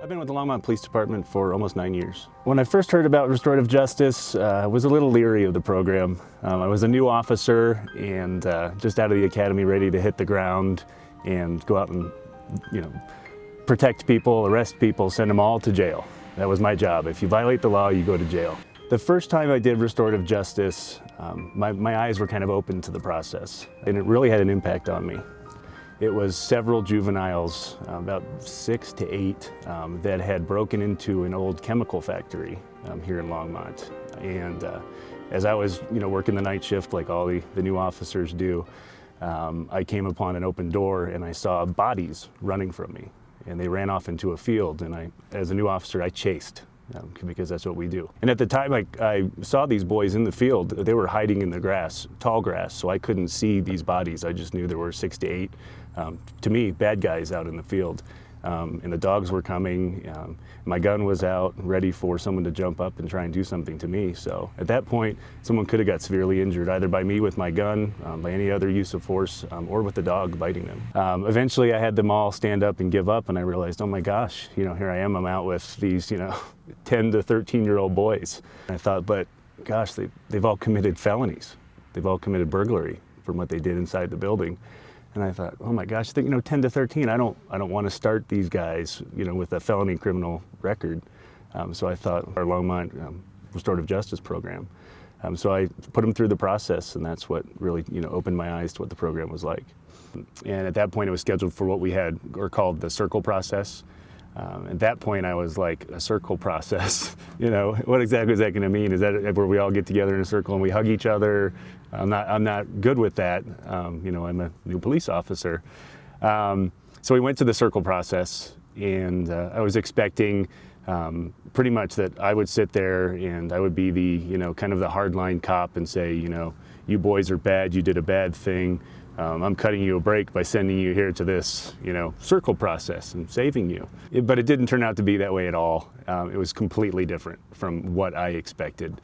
I've been with the Longmont Police Department for almost 9 years. When I first heard about restorative justice, I was a little leery of the program. I was a new officer and just out of the academy, ready to hit the ground and go out and, protect people, arrest people, send them all to jail. That was my job. If you violate the law, you go to jail. The first time I did restorative justice, my eyes were kind of open to the process, and it really had an impact on me. It was several juveniles, about 6 to 8, that had broken into an old chemical factory here in Longmont. And as I was, working the night shift like all the new officers do, I came upon an open door and I saw bodies running from me. And they ran off into a field, and as a new officer, I chased. Because that's what we do. And at the time I saw these boys in the field, they were hiding in the grass, tall grass, so I couldn't see these bodies. I just knew there were 6 to 8, to me, bad guys out in the field. And the dogs were coming. My gun was out, ready for someone to jump up and try and do something to me. So at that point, someone could have got severely injured, either by me with my gun, by any other use of force, or with the dog biting them. Eventually, I had them all stand up and give up, and I realized, oh my gosh, here I am, I'm out with these, 10 to 13-year-old boys. And I thought, but gosh, they've all committed felonies. They've all committed burglary from what they did inside the building. And I thought, oh my gosh, 10 to 13, I don't want to start these guys, with a felony criminal record. So I thought our Longmont Restorative Justice program. So I put them through the process, and that's what really, opened my eyes to what the program was like. And at that point, it was scheduled for what we had, or called the circle process. At that point, I was like, a circle process, what exactly is that going to mean? Is that where we all get together in a circle and we hug each other? I'm not good with that. I'm a new police officer. So we went to the circle process, and I was expecting pretty much that I would sit there and I would be the, kind of the hardline cop and say, you boys are bad, you did a bad thing. I'm cutting you a break by sending you here to this, circle process and saving you. But it didn't turn out to be that way at all. It was completely different from what I expected.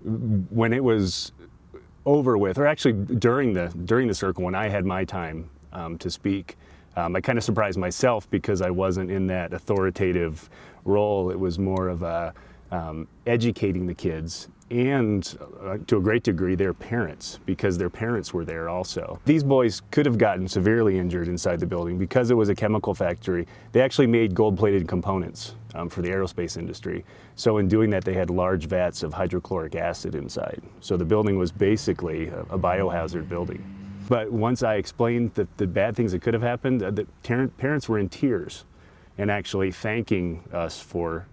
When it was over with, or actually during the circle, when I had my time to speak, I kind of surprised myself because I wasn't in that authoritative role. It was more of a educating the kids, and to a great degree their parents, because their parents were there also. These boys could have gotten severely injured inside the building because it was a chemical factory. They actually made gold-plated components for the aerospace industry. So in doing that, they had large vats of hydrochloric acid inside. So the building was basically a biohazard building. But once I explained the bad things that could have happened, the parents were in tears and actually thanking us for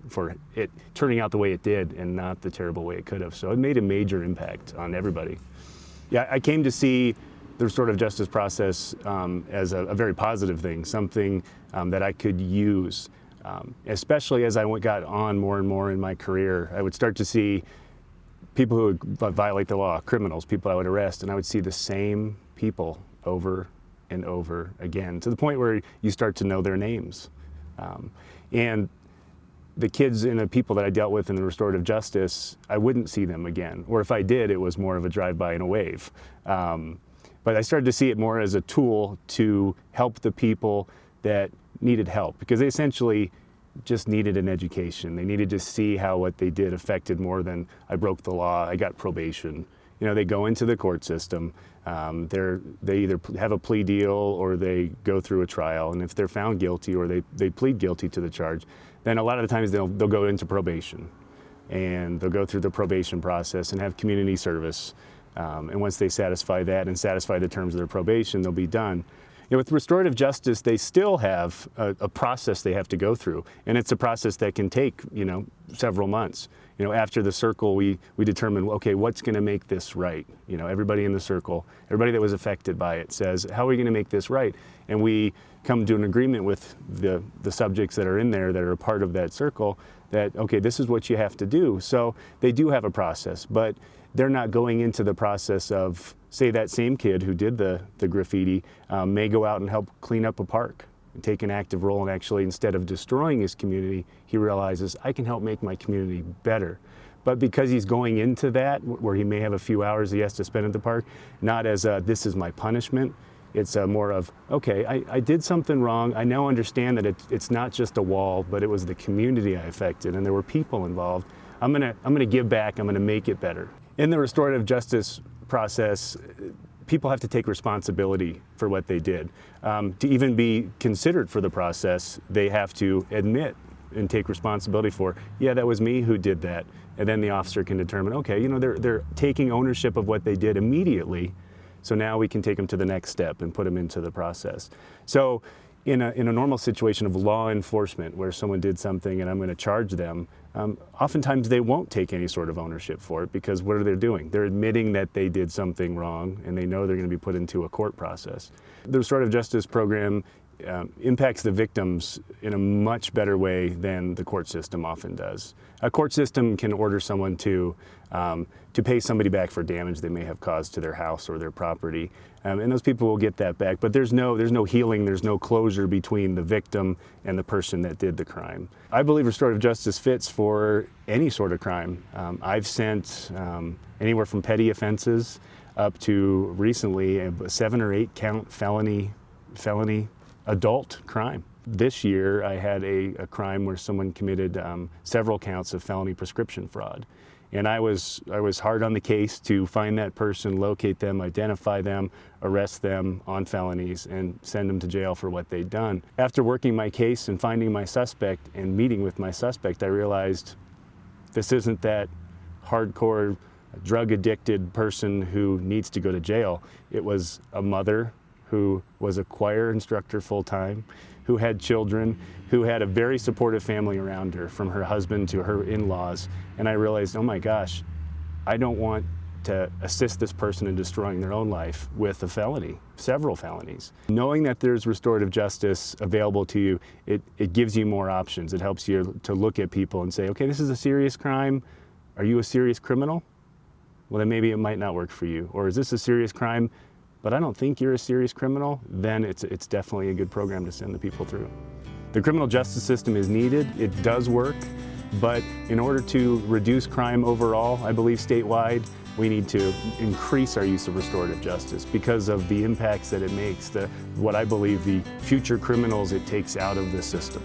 it turning out the way it did and not the terrible way it could have. So it made a major impact on everybody. Yeah, I came to see the restorative justice process as a very positive thing, something that I could use, especially as I got on more and more in my career. I would start to see people who would violate the law, criminals, people I would arrest, and I would see the same people over and over again, to the point where you start to know their names. And the kids and the people that I dealt with in the restorative justice, I wouldn't see them again. Or if I did, it was more of a drive-by and a wave. But I started to see it more as a tool to help the people that needed help, because they essentially just needed an education. They needed to see how what they did affected more than I broke the law, I got probation. They go into the court system, they either have a plea deal or they go through a trial, and if they're found guilty or they plead guilty to the charge, then a lot of the times they'll go into probation, and they'll go through the probation process and have community service, and once they satisfy that and satisfy the terms of their probation, they'll be done. With restorative justice, they still have a process they have to go through, and it's a process that can take, several months. After the circle, we determine, okay, what's going to make this right? Everybody in the circle, everybody that was affected by it says, how are we going to make this right? And we come to an agreement with the subjects that are in there that are a part of that circle that, okay, this is what you have to do. So they do have a process, but they're not going into the process of, say, that same kid who did the graffiti may go out and help clean up a park and take an active role, and actually, instead of destroying his community, he realizes, I can help make my community better. But because he's going into that, where he may have a few hours he has to spend at the park, not as this is my punishment, It's more of, okay, I did something wrong. I now understand that it's not just a wall, but it was the community I affected, and there were people involved. I'm gonna give back. I'm gonna make it better. In the restorative justice process, people have to take responsibility for what they did. To even be considered for the process, they have to admit and take responsibility for, yeah, that was me who did that. And then the officer can determine, okay, they're taking ownership of what they did immediately, so now we can take them to the next step and put them into the process. So in a normal situation of law enforcement where someone did something and I'm going to charge them, oftentimes they won't take any sort of ownership for it, because what are they doing? They're admitting that they did something wrong and they know they're going to be put into a court process. The restorative justice program impacts the victims in a much better way than the court system often does. A court system can order someone to pay somebody back for damage they may have caused to their house or their property, and those people will get that back. But there's no healing, there's no closure between the victim and the person that did the crime. I believe restorative justice fits for any sort of crime. I've sent anywhere from petty offenses up to recently a 7 or 8 count felony adult crime. This year I had a crime where someone committed several counts of felony prescription fraud. And I was hard on the case to find that person, locate them, identify them, arrest them on felonies, and send them to jail for what they'd done. After working my case and finding my suspect and meeting with my suspect, I realized this isn't that hardcore drug-addicted person who needs to go to jail. It was a mother who was a choir instructor full-time, who had children, who had a very supportive family around her, from her husband to her in-laws. And I realized, oh my gosh, I don't want to assist this person in destroying their own life with a felony, several felonies. Knowing that there's restorative justice available to you, it gives you more options. It helps you to look at people and say, okay, this is a serious crime. Are you a serious criminal? Well, then maybe it might not work for you. Or is this a serious crime, but I don't think you're a serious criminal? Then it's definitely a good program to send the people through. The criminal justice system is needed. It does work, but in order to reduce crime overall, I believe statewide, we need to increase our use of restorative justice because of the impacts that it makes, what I believe the future criminals it takes out of the system.